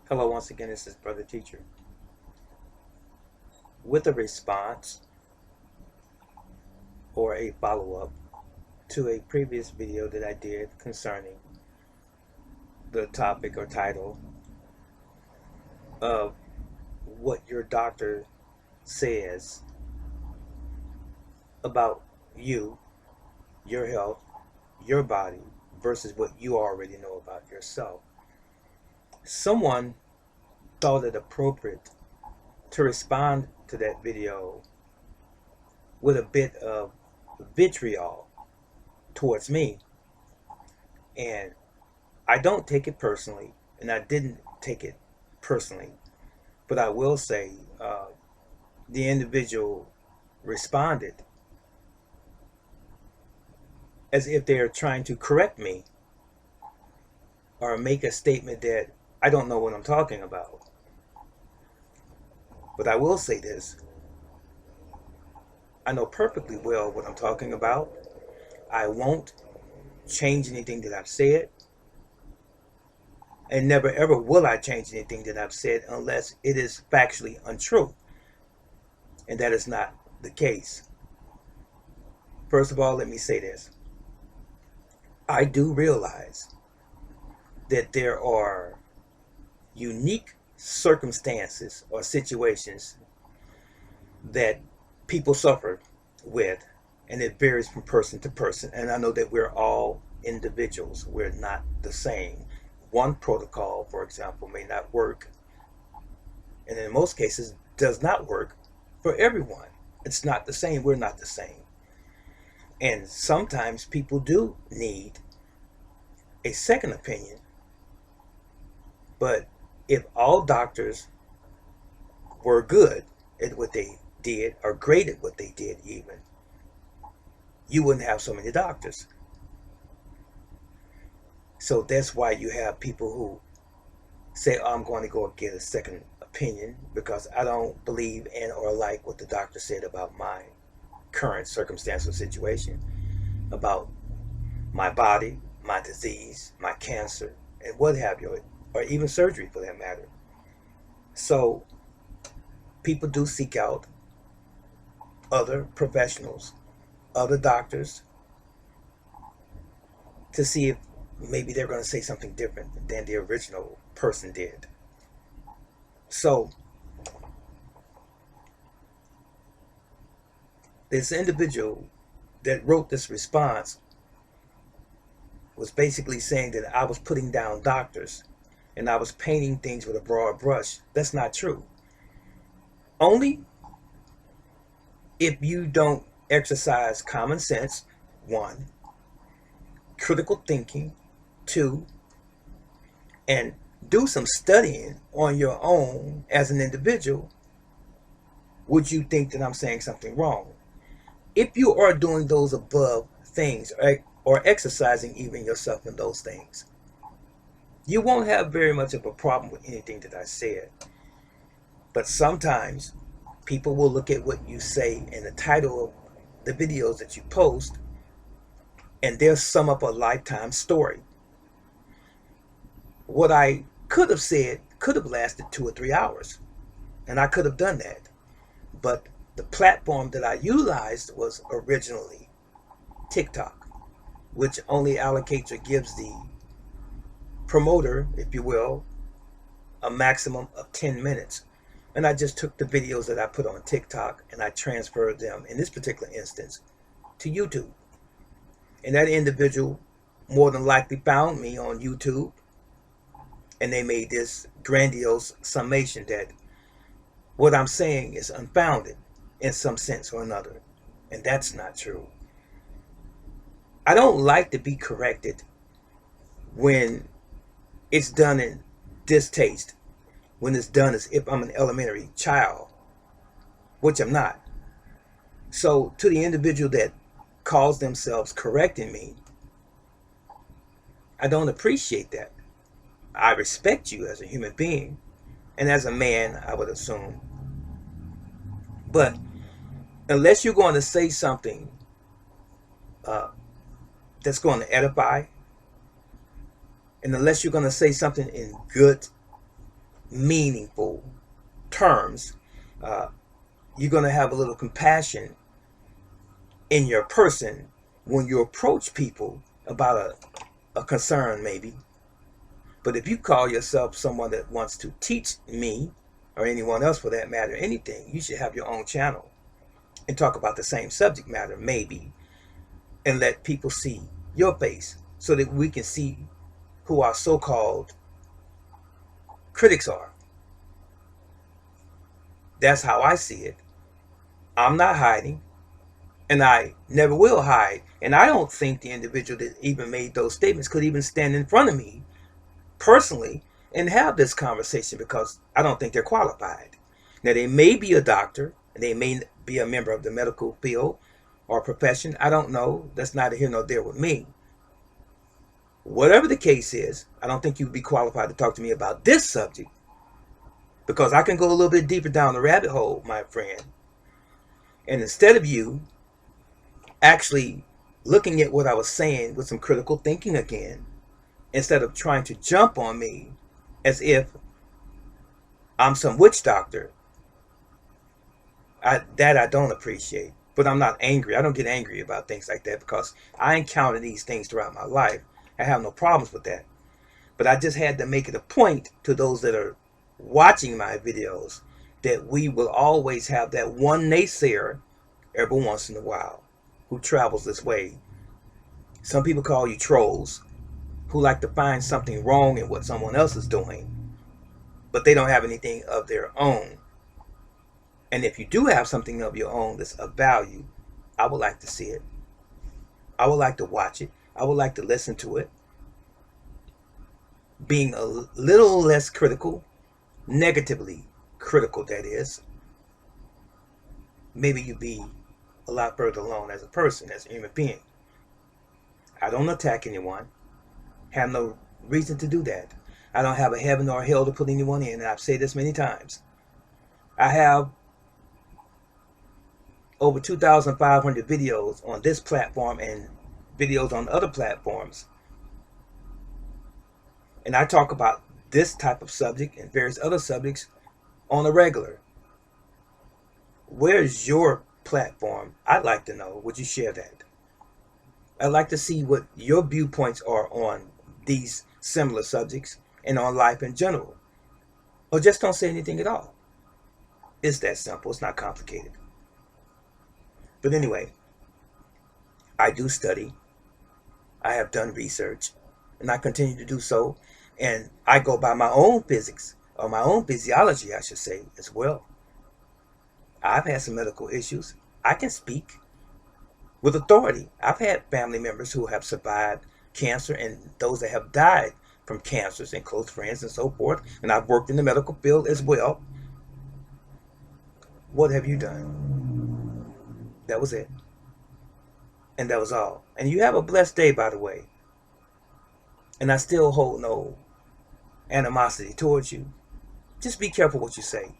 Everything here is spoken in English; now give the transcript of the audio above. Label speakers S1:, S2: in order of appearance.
S1: Hello, once again, this is Brother Teacher with a response or a follow up to a previous video that I did concerning the topic or title of what your doctor says about you, your health, your body versus what you already know about yourself. Someone thought it appropriate to respond to that video with a bit of vitriol towards me, and I don't take it personally, and I didn't take it personally, but I will say the individual responded as if they're trying to correct me or make a statement that I don't know what I'm talking about. But I will say this: I know perfectly well what I'm talking about. I won't change anything that I've said, and never ever will I change anything that I've said unless it is factually untrue, and that is not the case. First of all, let me say this: I do realize that there are unique circumstances or situations that people suffer with, and it varies from person to person. And I know that we're all individuals, we're not the same. One protocol, for example, may not work, and in most cases does not work for everyone. It's not the same. We're not the same. And sometimes people do need a second opinion. But if all doctors were good at what they did, or great at what they did even, you wouldn't have so many doctors. So that's why you have people who say, oh, I'm going to go get a second opinion because I don't believe in or like what the doctor said about my current circumstance or situation, about my body, my disease, my cancer, and what have you, or even surgery for that matter. So people do seek out other professionals, other doctors, to see if maybe they're going to say something different than the original person did. So this individual that wrote this response was basically saying that I was putting down doctors and I was painting things with a broad brush. That's not true. Only if you don't exercise common sense, one, critical thinking, two, and do some studying on your own as an individual, would you think that I'm saying something wrong. If you are doing those above things, or exercising even yourself in those things, you won't have very much of a problem with anything that I said. But sometimes people will look at what you say in the title of the videos that you post, and they'll sum up a lifetime story. What I could have said could have lasted 2 or 3 hours, and I could have done that. But the platform that I utilized was originally TikTok, which only allocates or gives the promoter, if you will, a maximum of 10 minutes. And I just took the videos that I put on TikTok and I transferred them, in this particular instance, to YouTube. And that individual more than likely found me on YouTube, and they made this grandiose summation that what I'm saying is unfounded in some sense or another. And that's not true. I don't like to be corrected when it's done in distaste, when it's done as if I'm an elementary child, which I'm not. So to the individual that calls themselves correcting me, I don't appreciate that. I respect you as a human being, and as a man, I would assume. But unless you're going to say something uh, that's going to edify, and unless you're going to say something in good meaningful terms. Uh, you're going to have a little compassion in your person when you approach people about a concern, maybe. But if you call yourself someone that wants to teach me, or anyone else for that matter, anything, you should have your own channel and talk about the same subject matter, maybe, and let people see your face so that we can see who our so-called critics are. That's how I see it. I'm not hiding, and I never will hide. And I don't think the individual that even made those statements could even stand in front of me personally and have this conversation, because I don't think they're qualified. Now, they may be a doctor, and they may be a member of the medical field or profession. I don't know. That's neither here nor there with me. Whatever the case is, I don't think you'd be qualified to talk to me about this subject, because I can go a little bit deeper down the rabbit hole, my friend. And instead of you actually looking at what I was saying with some critical thinking again, instead of trying to jump on me as if I'm some witch doctor, I don't appreciate. But I'm not angry. I don't get angry about things like that, because I encounter these things throughout my life. I have no problems with that. But I just had to make it a point to those that are watching my videos that we will always have that one naysayer every once in a while who travels this way. Some people call you trolls, who like to find something wrong in what someone else is doing, but they don't have anything of their own. And if you do have something of your own that's of value, I would like to see it. I would like to watch it. I would like to listen to it. Being a little less critical, negatively critical, that is, maybe you'd be a lot further along as a person, as a human being. I don't attack anyone. Have no reason to do that. I don't have a heaven or a hell to put anyone in, and I've said this many times. I have over 2,500 videos on this platform and videos on other platforms. And I talk about this type of subject and various other subjects on a regular. Where's your platform? I'd like to know. Would you share that? I'd like to see what your viewpoints are on these similar subjects and on life in general. Or just don't say anything at all. It's that simple. It's not complicated. But anyway, I do study. I have done research, and I continue to do so. And I go by my own physics, or my own physiology, I should say, as well. I've had some medical issues. I can speak with authority. I've had family members who have survived cancer, and those that have died from cancers, and close friends and so forth. And I've worked in the medical field as well. What have you done? That was it. And that was all. And you have a blessed day, by the way. And I still hold no animosity towards you. Just be careful what you say.